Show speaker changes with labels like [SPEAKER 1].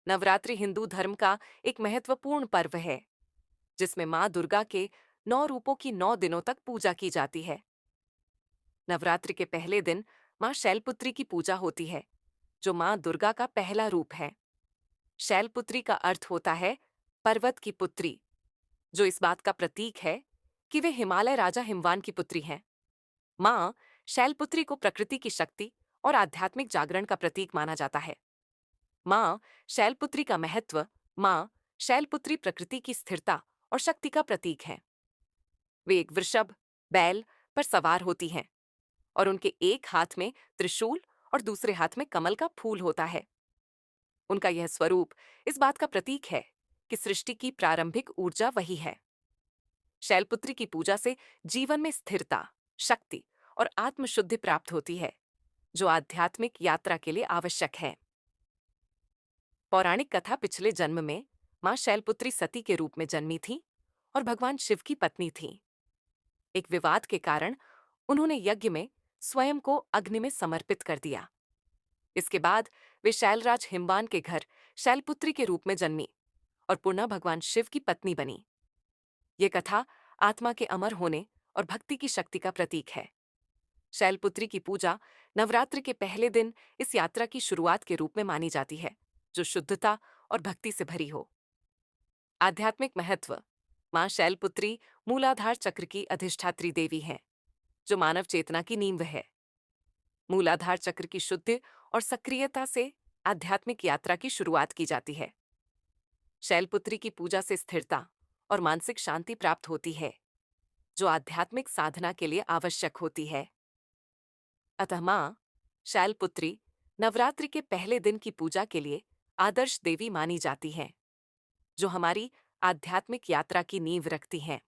[SPEAKER 1] नवरात्रि हिंदू धर्म का एक महत्वपूर्ण पर्व है जिसमें मां दुर्गा के 9 रूपों की 9 दिनों तक पूजा की जाती है। नवरात्रि के पहले दिन मां शैलपुत्री की पूजा होती है, जो मां दुर्गा का पहला रूप है। शैलपुत्री का अर्थ होता है पर्वत की पुत्री, जो इस बात का प्रतीक है कि वे हिमालय राजा हिमवान की पुत्री हैं। मां शैलपुत्री को प्रकृति की शक्ति और आध्यात्मिक जागरण का प्रतीक माना जाता है। मां शैलपुत्री का महत्व। मां शैलपुत्री प्रकृति की स्थिरता और शक्ति का प्रतीक है। वे एक वृषभ बैल पर सवार होती हैं और उनके एक हाथ में त्रिशूल और दूसरे हाथ में कमल का फूल होता है। उनका यह स्वरूप इस बात का प्रतीक है कि सृष्टि की प्रारंभिक ऊर्जा वही है। शैलपुत्री की पूजा से जीवन में स्थिरता, शक्ति और आत्मशुद्धि प्राप्त होती है, जो आध्यात्मिक यात्रा के लिए आवश्यक है। पौराणिक कथा पिछले जन्म में मां शैलपुत्री सती के रूप में जन्मी थी और भगवान शिव की पत्नी थी। एक विवाद के कारण उन्होंने यज्ञ में स्वयं को अग्नि में समर्पित कर दिया। इसके बाद वे शैलराज हिमवान के घर शैलपुत्री के रूप में जन्मी और पुनः भगवान शिव की पत्नी बनी। ये कथा आत्मा के अमर होने और भक्ति की शक्ति का प्रतीक है। शैलपुत्री की पूजा नवरात्रि के पहले दिन इस यात्रा की शुरुआत के रूप में मानी जाती है, जो शुद्धता और भक्ति से भरी हो। आध्यात्मिक महत्व। मां शैलपुत्री मूलाधार चक्र की अधिष्ठात्री देवी हैं, जो मानव चेतना की नींव है। मूलाधार चक्र की शुद्धि और सक्रियता से आध्यात्मिक यात्रा की शुरुआत की जाती है। शैलपुत्री की पूजा से स्थिरता और मानसिक शांति प्राप्त होती है, जो आध्यात्मिक साधना के लिए आवश्यक होती है। अतः मां शैलपुत्री नवरात्रि के पहले दिन की पूजा के लिए आदर्श देवी मानी जाती हैं, जो हमारी आध्यात्मिक यात्रा की नींव रखती हैं।